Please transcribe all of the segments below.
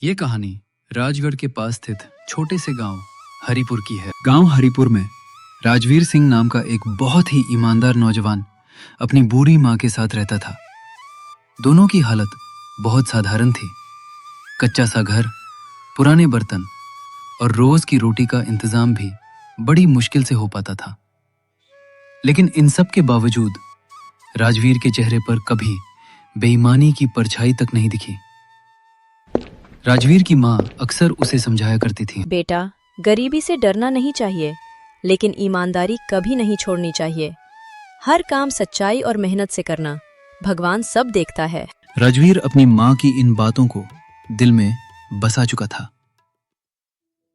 ये कहानी राजगढ़ के पास स्थित छोटे से गांव हरिपुर की है। गांव हरिपुर में राजवीर सिंह नाम का एक बहुत ही ईमानदार नौजवान अपनी बूढ़ी माँ के साथ रहता था। दोनों की हालत बहुत साधारण थी। कच्चा सा घर, पुराने बर्तन और रोज की रोटी का इंतजाम भी बड़ी मुश्किल से हो पाता था। लेकिन इन सब के बावजूद राजवीर के चेहरे पर कभी बेईमानी की परछाई तक नहीं दिखी। राजवीर की माँ अक्सर उसे समझाया करती थी, बेटा, गरीबी से डरना नहीं चाहिए, लेकिन ईमानदारी कभी नहीं छोड़नी चाहिए। हर काम सच्चाई और मेहनत से करना, भगवान सब देखता है। राजवीर अपनी माँ की इन बातों को दिल में बसा चुका था।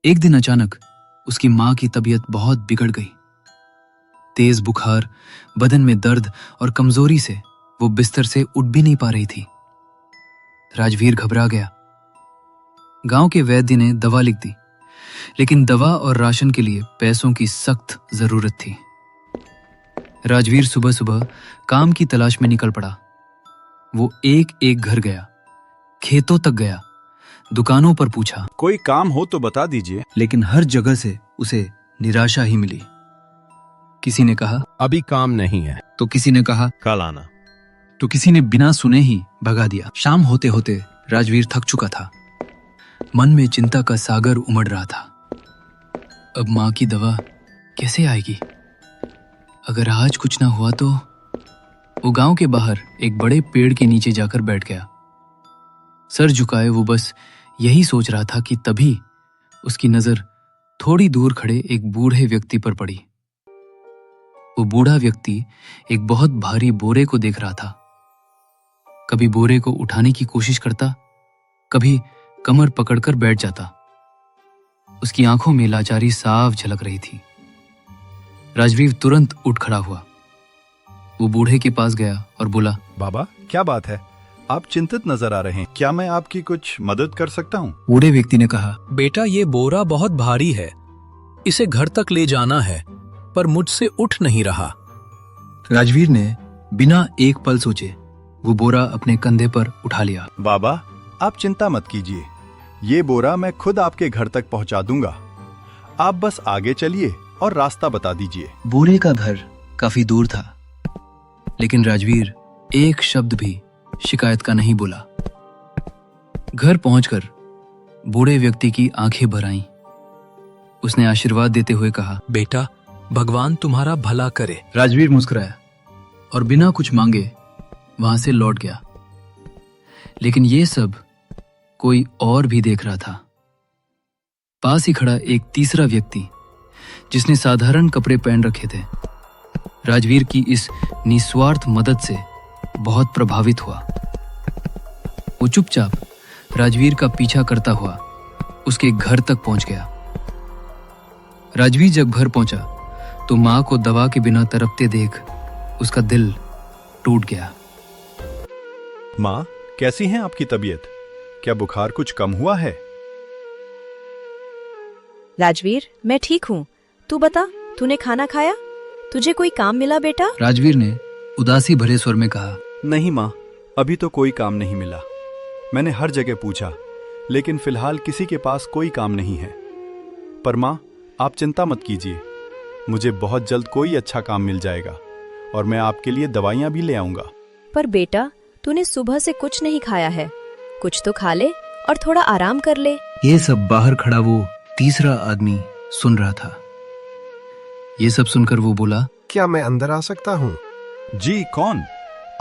एक दिन अचानक उसकी माँ की तबीयत बहुत बिगड़ गई। तेज बुखार, बदन में दर्द और कमजोरी से वो बिस्तर से उठ भी नहीं पा रही थी। राजवीर घबरा गया। गांव के वैद्य ने दवा लिख दी, लेकिन दवा और राशन के लिए पैसों की सख्त जरूरत थी। राजवीर सुबह सुबह काम की तलाश में निकल पड़ा। वो एक एक घर गया, खेतों तक गया, दुकानों पर पूछा, कोई काम हो तो बता दीजिए। लेकिन हर जगह से उसे निराशा ही मिली। किसी ने कहा, अभी काम नहीं है। तो किसी ने कहा, कल आना। तो किसी ने बिना सुने ही भगा दिया। शाम होते होते राजवीर थक चुका था। मन में चिंता का सागर उमड़ रहा था। अब माँ की दवा कैसे आएगी? अगर आज कुछ ना हुआ तो। वो गांव के बाहर एक बड़े पेड़ के नीचे जाकर बैठ गया। सर झुकाए वो बस यही सोच रहा था कि तभी उसकी नजर थोड़ी दूर खड़े एक बूढ़े व्यक्ति पर पड़ी। वो बूढ़ा व्यक्ति एक बहुत भारी बोरे को देख रहा था। कभी बोरे को उठाने की कोशिश करता, कभी कमर पकड़कर बैठ जाता। उसकी आंखों में लाचारी साफ झलक रही थी। राजवीर तुरंत उठ खड़ा हुआ। वो बूढ़े के पास गया और बोला, बाबा, क्या बात है? आप चिंतित नजर आ रहे हैं। क्या मैं आपकी कुछ मदद कर सकता हूँ? बूढ़े व्यक्ति ने कहा, बेटा, ये बोरा बहुत भारी है, इसे घर तक ले जाना है, पर मुझसे उठ नहीं रहा। राजवीर ने बिना एक पल सोचे वो बोरा अपने कंधे पर उठा लिया। बाबा, आप चिंता मत कीजिए, ये बोरा मैं खुद आपके घर तक पहुंचा दूंगा। आप बस आगे चलिए और रास्ता बता दीजिए। बोरे का घर काफी दूर था, लेकिन राजवीर एक शब्द भी शिकायत का नहीं बोला। घर पहुंचकर बूढ़े व्यक्ति की आंखें भर आईं। उसने आशीर्वाद देते हुए कहा, बेटा, भगवान तुम्हारा भला करे। राजवीर मुस्कुराया और बिना कुछ मांगे वहां से लौट गया। लेकिन ये सब कोई और भी देख रहा था। पास ही खड़ा एक तीसरा व्यक्ति, जिसने साधारण कपड़े पहन रखे थे, राजवीर की इस निस्वार्थ मदद से बहुत प्रभावित हुआ। वो चुपचाप राजवीर का पीछा करता हुआ उसके घर तक पहुंच गया। राजवीर जब घर पहुंचा तो मां को दवा के बिना तड़पते देख उसका दिल टूट गया। माँ, कैसी है आपकी तबीयत? क्या बुखार कुछ कम हुआ है? राजवीर, मैं ठीक हूँ। तू बता, तूने खाना खाया? तुझे कोई काम मिला बेटा? राजवीर ने उदासी भरे स्वर में कहा, नहीं माँ, अभी तो कोई काम नहीं मिला। मैंने हर जगह पूछा, लेकिन फिलहाल किसी के पास कोई काम नहीं है। पर माँ, आप चिंता मत कीजिए, मुझे बहुत जल्द कोई अच्छा काम मिल जाएगा और मैं आपके लिए दवाइयाँ भी ले आऊंगा। पर बेटा, तूने सुबह से कुछ नहीं खाया है, कुछ तो खा ले और थोड़ा आराम कर ले। ये सब बाहर खड़ा वो तीसरा आदमी सुन रहा था। ये सब सुनकर वो बोला, क्या मैं अंदर आ सकता हूँ? जी, कौन?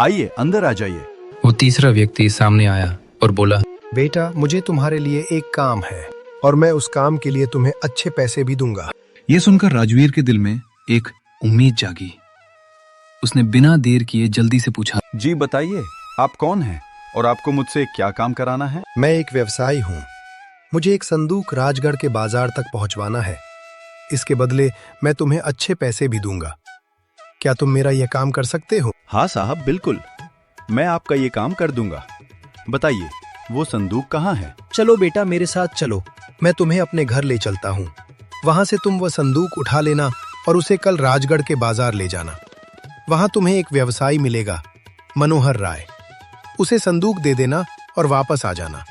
आइए, अंदर आ जाइए। वो तीसरा व्यक्ति सामने आया और बोला, बेटा, मुझे तुम्हारे लिए एक काम है और मैं उस काम के लिए तुम्हें अच्छे पैसे भी दूंगा। ये सुनकर राजवीर के दिल में एक उम्मीद जागी। उसने बिना देर किए जल्दी से पूछा, जी बताइए, आप कौन हैं और आपको मुझसे क्या काम कराना है? मैं एक व्यवसायी हूँ। मुझे एक संदूक राजगढ़ के बाजार तक पहुँचवाना है। इसके बदले मैं तुम्हें अच्छे पैसे भी दूंगा। क्या तुम मेरा यह काम कर सकते हो? हाँ साहब, बिल्कुल, मैं आपका ये काम कर दूंगा। बताइए, वो संदूक कहाँ है? चलो बेटा, मेरे साथ चलो, मैं तुम्हें अपने घर ले चलता हूँ। वहां से तुम वह संदूक उठा लेना और उसे कल राजगढ़ के बाजार ले जाना। वहां तुम्हें एक व्यवसायी मिलेगा, मनोहर राय। उसे संदूक दे देना और वापस आ जाना।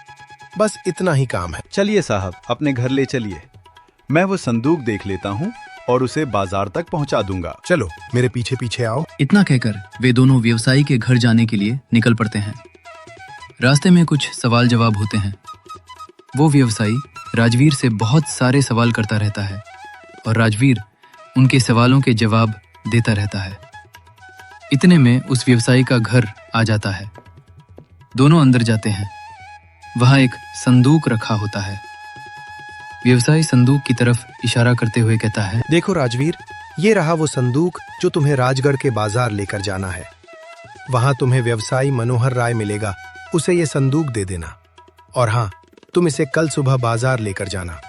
बस इतना ही काम है। चलिए साहब, अपने घर ले चलिए। मैं वो संदूक देख लेता हूँ और उसे बाजार तक पहुँचा दूंगा। चलो मेरे पीछे पीछे आओ। इतना कहकर वे दोनों व्यवसायी के घर जाने के लिए निकल पड़ते हैं। रास्ते में कुछ सवाल जवाब होते हैं। वो व्यवसायी राजवीर से बहुत सारे सवाल करता रहता है और राजवीर उनके सवालों के जवाब देता रहता है। इतने में उस व्यवसायी का घर आ जाता है। दोनों अंदर जाते हैं। वहां एक संदूक रखा होता है। व्यवसायी संदूक की तरफ इशारा करते हुए कहता है, देखो राजवीर, ये रहा वो संदूक जो तुम्हें राजगढ़ के बाजार लेकर जाना है। वहां तुम्हें व्यवसायी मनोहर राय मिलेगा, उसे ये संदूक दे देना। और हाँ, तुम इसे कल सुबह बाजार लेकर जाना।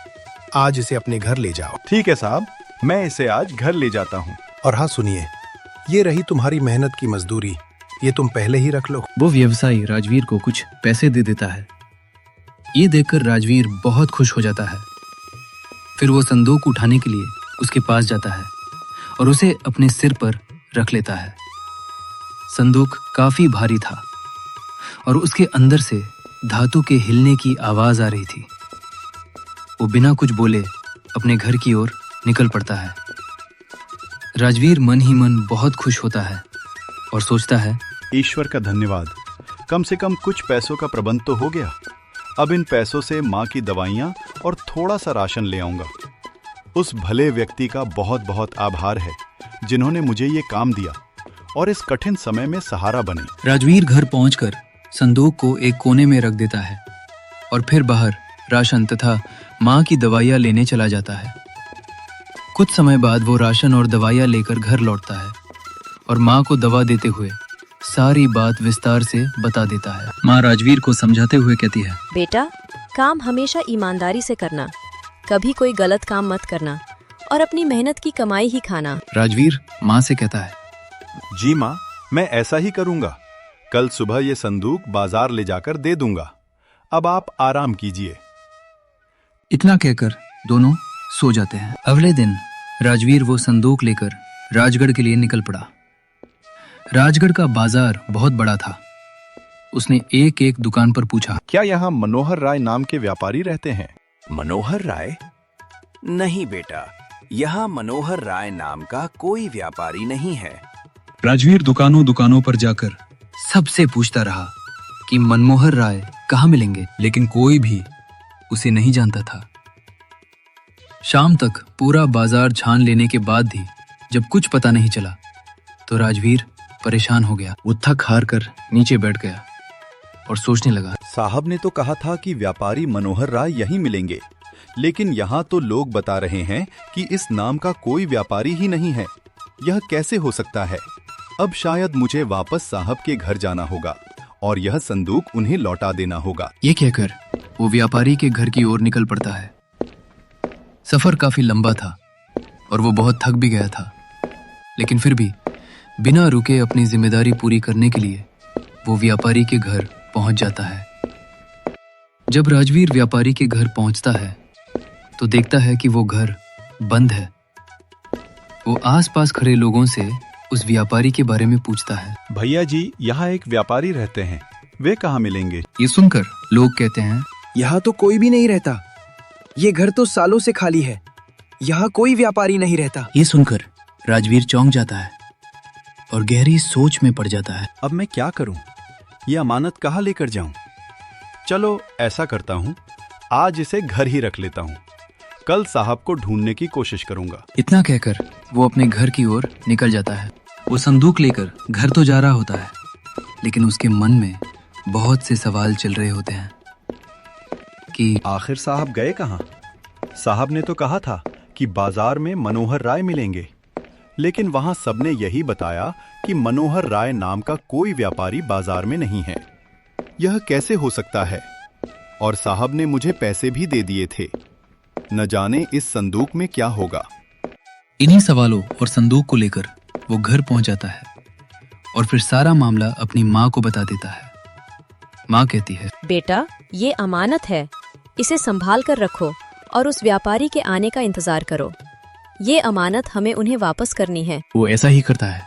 आज इसे अपने घर ले जाओ। ठीक है साहब, मैं इसे आज घर ले जाता हूँ। और हाँ सुनिए, ये रही तुम्हारी मेहनत की मजदूरी, ये तुम पहले ही रख लो। वो व्यवसायी राजवीर को कुछ पैसे दे देता है। ये देखकर राजवीर बहुत खुश हो जाता है। फिर वो संदूक उठाने के लिए उसके पास जाता है और उसे अपने सिर पर रख लेता है। संदूक काफी भारी था और उसके अंदर से धातु के हिलने की आवाज आ रही थी। वो बिना कुछ बोले अपने घर की ओर निकल पड़ता है। राजवीर मन ही मन बहुत खुश होता है और सोचता है, ईश्वर का धन्यवाद, कम से कम कुछ पैसों का प्रबंध तो हो गया। अब इन पैसों से माँ की दवाइयाँ और थोड़ा सा राशन ले आऊंगा। उस भले व्यक्ति का बहुत बहुत आभार है जिन्होंने मुझे ये काम दिया और इस कठिन समय में सहारा बने। राजवीर घर पहुंचकर संदूक को एक कोने में रख देता है और फिर बाहर राशन तथा माँ की दवाइयाँ लेने चला जाता है। कुछ समय बाद वो राशन और दवाइयाँ लेकर घर लौटता है और माँ को दवा देते हुए सारी बात विस्तार से बता देता है। माँ राजवीर को समझाते हुए कहती है, बेटा, काम हमेशा ईमानदारी से करना, कभी कोई गलत काम मत करना और अपनी मेहनत की कमाई ही खाना। राजवीर माँ से कहता है, जी माँ, मैं ऐसा ही करूंगा। कल सुबह ये संदूक बाजार ले जाकर दे दूंगा। अब आप आराम कीजिए। इतना कहकर दोनों सो जाते हैं। अगले दिन राजवीर वो संदूक लेकर राजगढ़ के लिए निकल पड़ा। राजगढ़ का बाजार बहुत बड़ा था। उसने एक एक दुकान पर पूछा, क्या यहाँ मनोहर राय नाम के व्यापारी रहते हैं? मनोहर राय? नहीं बेटा, यहाँ मनोहर राय नाम का कोई व्यापारी नहीं है। राजवीर दुकानों दुकानों पर जाकर सबसे पूछता रहा कि मनमोहर राय कहाँ मिलेंगे, लेकिन कोई भी उसे नहीं जानता था। शाम तक पूरा बाजार छान लेने के बाद भी जब कुछ पता नहीं चला तो राजवीर परेशान हो गया। वो थक हार कर नीचे बैठ गया और सोचने लगा, साहब ने तो कहा था कि व्यापारी मनोहर राय यहीं मिलेंगे, लेकिन यहाँ तो लोग बता रहे हैं कि इस नाम का कोई व्यापारी ही नहीं है। यह कैसे हो सकता है? अब शायद मुझे वापस साहब के घर जाना होगा और यह संदूक उन्हें लौटा देना होगा। ये कहकर वो व्यापारी के घर की ओर निकल पड़ता है। सफर काफी लंबा था और वो बहुत थक भी गया था, लेकिन फिर भी बिना रुके अपनी जिम्मेदारी पूरी करने के लिए वो व्यापारी के घर पहुंच जाता है। जब राजवीर व्यापारी के घर पहुंचता है तो देखता है कि वो घर बंद है। वो आसपास खड़े लोगों से उस व्यापारी के बारे में पूछता है। भैया जी, यहाँ एक व्यापारी रहते हैं, वे कहाँ मिलेंगे? ये सुनकर लोग कहते हैं, यहाँ तो कोई भी नहीं रहता। ये घर तो सालों से खाली है। यहाँ कोई व्यापारी नहीं रहता। ये सुनकर राजवीर चौंक जाता है और गहरी सोच में पड़ जाता है। अब मैं क्या करूं? ये अमानत कहाँ लेकर जाऊं? चलो ऐसा करता हूं, आज इसे घर ही रख लेता हूं। कल साहब को ढूंढने की कोशिश करूंगा। इतना कहकर वो अपने घर की ओर निकल जाता है। वो संदूक लेकर घर तो जा रहा होता है, लेकिन उसके मन में बहुत से सवाल चल रहे होते हैं कि आखिर साहब गए कहाँ? साहब ने तो कहा था कि बाजार में मनोहर राय मिलेंगे, लेकिन वहां सबने यही बताया कि मनोहर राय नाम का कोई व्यापारी बाजार में नहीं है। यह कैसे हो सकता है? और साहब ने मुझे पैसे भी दे दिए थे। न जाने इस संदूक में क्या होगा। इन्हीं सवालों और संदूक को लेकर वो घर पहुंच जाता है और फिर सारा मामला अपनी माँ को बता देता है। माँ कहती है, बेटा, ये अमानत है, इसे संभाल कर रखो और उस व्यापारी के आने का इंतजार करो। ये अमानत हमें उन्हें वापस करनी है। वो ऐसा ही करता है।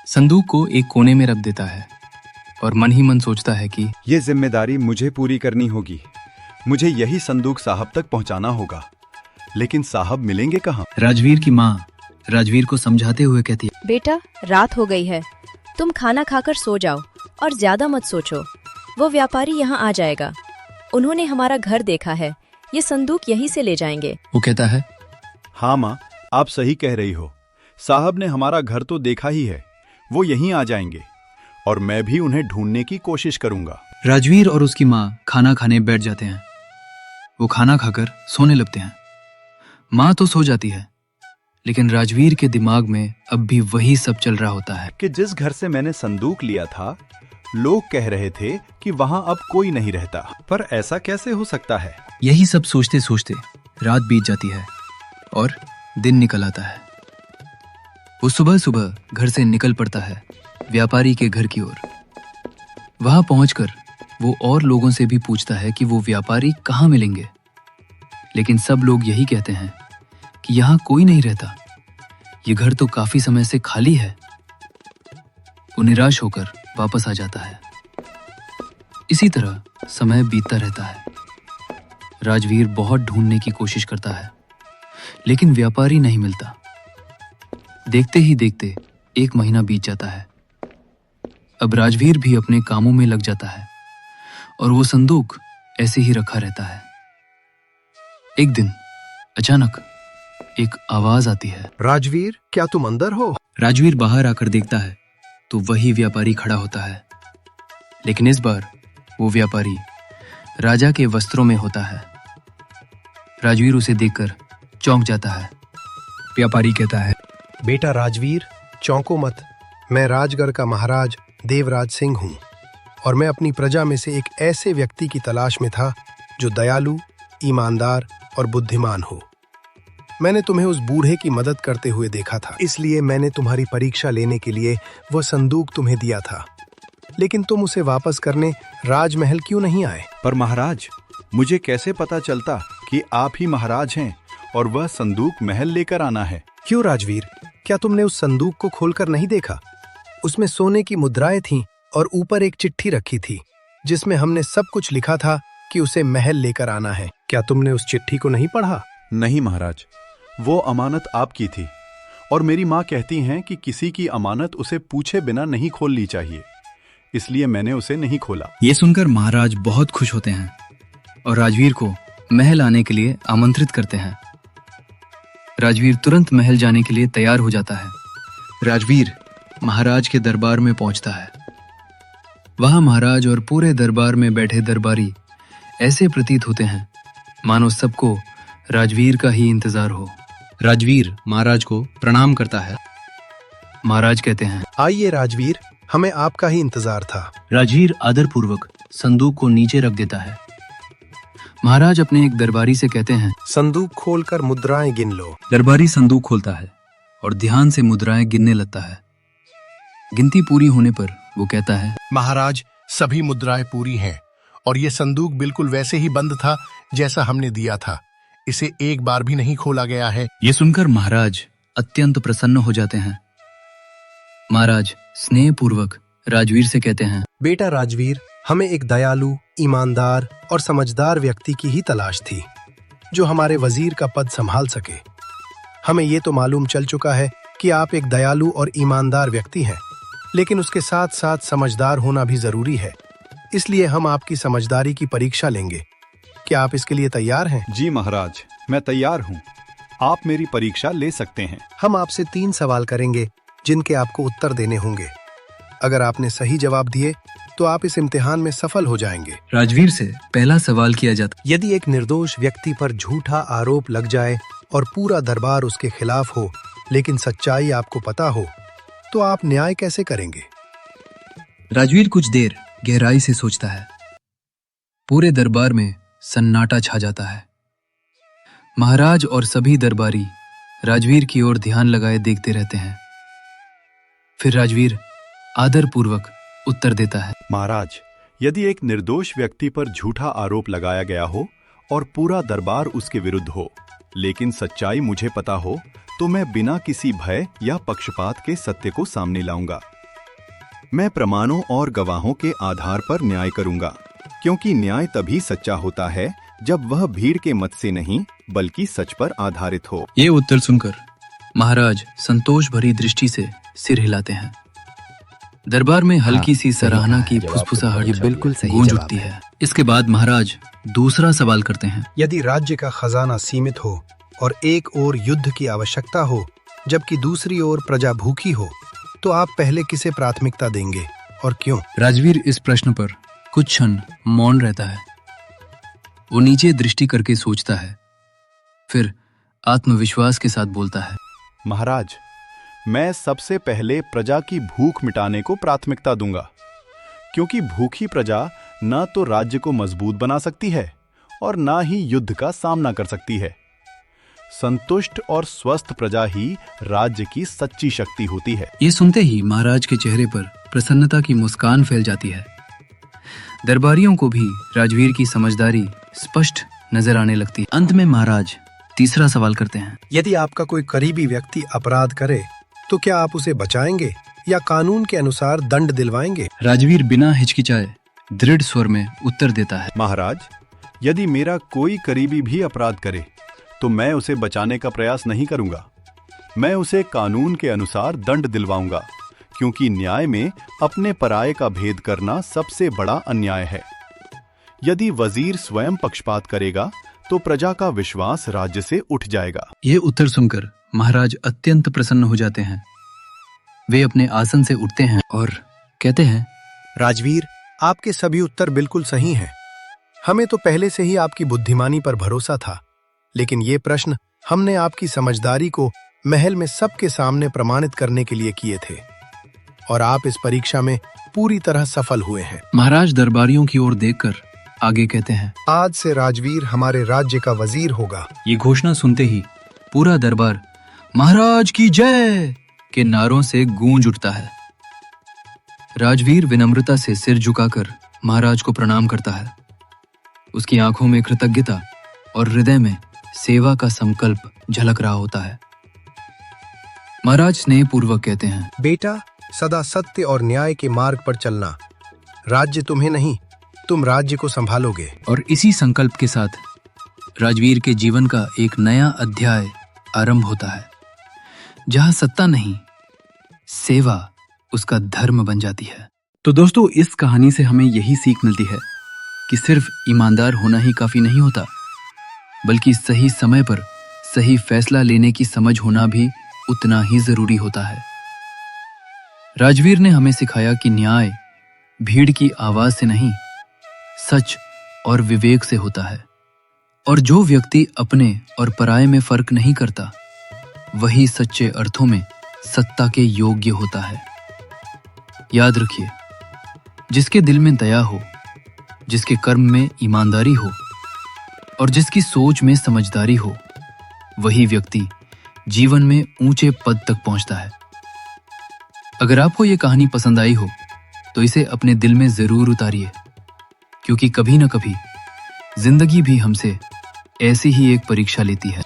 संदूक को एक कोने में रख देता है और मन ही मन सोचता है कि ये जिम्मेदारी मुझे पूरी करनी होगी। मुझे यही संदूक साहब तक पहुंचाना होगा, लेकिन साहब मिलेंगे कहाँ? राजवीर की माँ राजवीर को समझाते हुए कहती है, बेटा, रात हो गई है, तुम खाना खाकर सो जाओ और ज्यादा मत सोचो। वो व्यापारी यहाँ आ जाएगा, उन्होंने हमारा घर देखा है, ये संदूक यहीं से ले जाएंगे। वो कहता है, हाँ माँ, आप सही कह रही हो। साहब ने हमारा घर तो देखा ही है, वो यहीं आ जाएंगे और मैं भी उन्हें ढूंढने की कोशिश करूंगा। राजवीर और उसकी माँ खाना खाने बैठ जाते हैं। वो खाना खाकर सोने लगते हैं। माँ तो सो जाती है, लेकिन राजवीर के दिमाग में अब भी वही सब चल रहा होता है कि जिस घर से मैंने संदूक लिया था, लोग कह रहे थे कि वहां अब कोई नहीं रहता, पर ऐसा कैसे हो सकता है? यही सब सोचते सोचते रात बीत जाती है और दिन निकल आता है। वो सुबह सुबह घर से निकल पड़ता है व्यापारी के घर की ओर। वहां पहुंचकर वो और लोगों से भी पूछता है कि वो व्यापारी कहाँ मिलेंगे, लेकिन सब लोग यही कहते हैं कि यहाँ कोई नहीं रहता, ये घर तो काफी समय से खाली है। वो निराश होकर वापस आ जाता है। इसी तरह समय बीतता रहता है। राजवीर बहुत ढूंढने की कोशिश करता है, लेकिन व्यापारी नहीं मिलता। देखते ही देखते 1 महीना बीत जाता है। अब राजवीर भी अपने कामों में लग जाता है और वो संदूक ऐसे ही रखा रहता है। एक दिन अचानक एक आवाज आती है, राजवीर, क्या तुम अंदर हो? राजवीर बाहर आकर देखता है तो वही व्यापारी खड़ा होता है, लेकिन इस बार वो व्यापारी राजा के वस्त्रों में होता है। राजवीर उसे देखकर चौंक जाता है। व्यापारी कहता है, बेटा राजवीर, चौंको मत। मैं राजगढ़ का महाराज देवराज सिंह हूँ और मैं अपनी प्रजा में से एक ऐसे व्यक्ति की तलाश में था जो दयालु, ईमानदार और बुद्धिमान हो। मैंने तुम्हें उस बूढ़े की मदद करते हुए देखा था, इसलिए मैंने तुम्हारी परीक्षा लेने के लिए वह संदूक तुम्हें दिया था। लेकिन तुम उसे वापस करने राजमहल क्यों नहीं आए? पर महाराज, मुझे कैसे पता चलता कि आप ही महाराज हैं और वह संदूक महल लेकर आना है? क्यों राजवीर, क्या तुमने उस संदूक को खोलकर नहीं देखा? उसमें सोने की मुद्राएं थीं और ऊपर एक चिट्ठी रखी थी जिसमें हमने सब कुछ लिखा था कि उसे महल लेकर आना है। क्या तुमने उस चिट्ठी को नहीं पढ़ा? नहीं महाराज, वो अमानत आपकी थी और मेरी माँ कहती हैं कि किसी की अमानत उसे पूछे बिना नहीं खोलनी चाहिए, इसलिए मैंने उसे नहीं खोला। ये सुनकर महाराज बहुत खुश होते हैं और राजवीर को महल आने के लिए आमंत्रित करते हैं। राजवीर तुरंत महल जाने के लिए तैयार हो जाता है। राजवीर महाराज के दरबार में पहुंचता है। वहां महाराज और पूरे दरबार में बैठे दरबारी ऐसे प्रतीत होते हैं मानो सबको राजवीर का ही इंतजार हो। राजवीर महाराज को प्रणाम करता है। महाराज कहते हैं, आइए राजवीर, हमें आपका ही इंतजार था। राजवीर आदरपूर्वक संदूक को नीचे रख देता है। महाराज अपने एक दरबारी से कहते हैं, संदूक खोलकर मुद्राएं गिन लो। दरबारी संदूक खोलता है और ध्यान से मुद्राएं गिनने लगता है। गिनती पूरी होने पर वो कहता है, महाराज, सभी मुद्राएं पूरी हैं और ये संदूक बिल्कुल वैसे ही बंद था जैसा हमने दिया था। इसे एक बार भी नहीं खोला गया है। ये सुनकर महाराज अत्यंत प्रसन्न हो जाते हैं। महाराज स्नेहपूर्वक राजवीर से कहते हैं, बेटा राजवीर, हमें एक दयालु, ईमानदार और समझदार व्यक्ति की ही तलाश थी जो हमारे वजीर का पद संभाल सके। हमें ये तो मालूम चल चुका है कि आप एक दयालु और ईमानदार व्यक्ति हैं, लेकिन उसके साथ साथ समझदार होना भी जरूरी है। इसलिए हम आपकी समझदारी की परीक्षा लेंगे। क्या आप इसके लिए तैयार हैं? जी महाराज, मैं तैयार हूँ। आप मेरी परीक्षा ले सकते हैं। हम आपसे 3 सवाल करेंगे जिनके आपको उत्तर देने होंगे। अगर आपने सही जवाब दिए तो आप इस इम्तिहान में सफल हो जाएंगे। राजवीर से पहला सवाल किया जाता, यदि एक निर्दोष व्यक्ति पर झूठा आरोप लग जाए और पूरा दरबार उसके खिलाफ हो, लेकिन सच्चाई आपको पता हो, तो आप न्याय कैसे करेंगे? राजवीर कुछ देर गहराई से सोचता है। पूरे दरबार में सन्नाटा छा जाता है। महाराज और सभी दरबारी राजवीर की ओर ध्यान लगाए देखते रहते हैं। फिर राजवीर आदरपूर्वक उत्तर देता है, महाराज, यदि एक निर्दोष व्यक्ति पर झूठा आरोप लगाया गया हो और पूरा दरबार उसके विरुद्ध हो, लेकिन सच्चाई मुझे पता हो, तो मैं बिना किसी भय या पक्षपात के सत्य को सामने लाऊंगा। मैं प्रमाणों और गवाहों के आधार पर न्याय करूंगा। क्योंकि न्याय तभी सच्चा होता है जब वह भीड़ के मत से नहीं बल्कि सच पर आधारित हो। ये उत्तर सुनकर महाराज संतोष भरी दृष्टि से सिर हिलाते हैं। दरबार में हल्की सी सराहना की फुसफुसाहट बिल्कुल सही गूंज जवाब उठती है। इसके बाद महाराज दूसरा सवाल करते हैं। यदि राज्य का खजाना सीमित हो और एक ओर युद्ध की आवश्यकता हो जबकि दूसरी ओर प्रजा भूखी हो, तो आप पहले किसे प्राथमिकता देंगे और क्यों? राजवीर इस प्रश्न पर कुछ क्षण मौन रहता है। वो नीचे दृष्टि करके सोचता है, फिर आत्मविश्वास के साथ बोलता है। महाराज, मैं सबसे पहले प्रजा की भूख मिटाने को प्राथमिकता दूंगा, क्योंकि भूखी प्रजा न तो राज्य को मजबूत बना सकती है और न ही युद्ध का सामना कर सकती है। संतुष्ट और स्वस्थ प्रजा ही राज्य की सच्ची शक्ति होती है। ये सुनते ही महाराज के चेहरे पर प्रसन्नता की मुस्कान फैल जाती है। दरबारियों को भी राजवीर की समझदारी स्पष्ट नजर आने लगती है। अंत में महाराज तीसरा सवाल करते हैं। यदि आपका कोई करीबी व्यक्ति अपराध करे तो क्या आप उसे बचाएंगे या कानून के अनुसार दंड दिलवाएंगे? राजवीर बिना हिचकिचाए दृढ़ स्वर में उत्तर देता है। महाराज, यदि मेरा कोई करीबी भी अपराध करे तो मैं उसे बचाने का प्रयास नहीं करूंगा। मैं उसे कानून के अनुसार दंड दिलवाऊंगा, क्योंकि न्याय में अपने पराये का भेद करना सबसे बड़ा अन्याय है। यदि वजीर स्वयं पक्षपात करेगा तो प्रजा का विश्वास राज्य से उठ जाएगा। ये उत्तर सुनकर महाराज अत्यंत प्रसन्न हो जाते हैं। वे अपने आसन से उठते हैं और कहते हैं, राजवीर, आपके सभी उत्तर बिल्कुल सही हैं। हमें तो पहले से ही आपकी बुद्धिमानी पर भरोसा था, लेकिन ये प्रश्न हमने आपकी समझदारी को महल में सबके सामने प्रमाणित करने के लिए किए थे, और आप इस परीक्षा में पूरी तरह सफल हुए हैं। महाराज दरबारियों की ओर देखकर आगे कहते हैं, आज से राजवीर हमारे राज्य का वजीर होगा। ये घोषणा सुनते ही पूरा दरबार महाराज की जय के नारों से गूंज उठता है। राजवीर विनम्रता से सिर झुकाकर महाराज को प्रणाम करता है। उसकी आंखों में कृतज्ञता और हृदय में सेवा का संकल्प झलक रहा होता है। महाराज स्नेहपूर्वक कहते हैं, बेटा, सदा सत्य और न्याय के मार्ग पर चलना। राज्य तुम्हें नहीं, तुम राज्य को संभालोगे। और इसी संकल्प के साथ राजवीर के जीवन का एक नया अध्याय आरंभ होता है, जहां सत्ता नहीं, सेवा उसका धर्म बन जाती है। तो दोस्तों, इस कहानी से हमें यही सीख मिलती है कि सिर्फ ईमानदार होना ही काफी नहीं होता, बल्कि सही समय पर सही फैसला लेने की समझ होना भी उतना ही जरूरी होता है। राजवीर ने हमें सिखाया कि न्याय भीड़ की आवाज से नहीं, सच और विवेक से होता है, और जो व्यक्ति अपने और पराये में फर्क नहीं करता, वही सच्चे अर्थों में सत्ता के योग्य होता है। याद रखिए, जिसके दिल में दया हो, जिसके कर्म में ईमानदारी हो और जिसकी सोच में समझदारी हो, वही व्यक्ति जीवन में ऊंचे पद तक पहुंचता है। अगर आपको ये कहानी पसंद आई हो तो इसे अपने दिल में जरूर उतारिए, क्योंकि कभी न कभी जिंदगी भी हमसे ऐसी ही एक परीक्षा लेती है।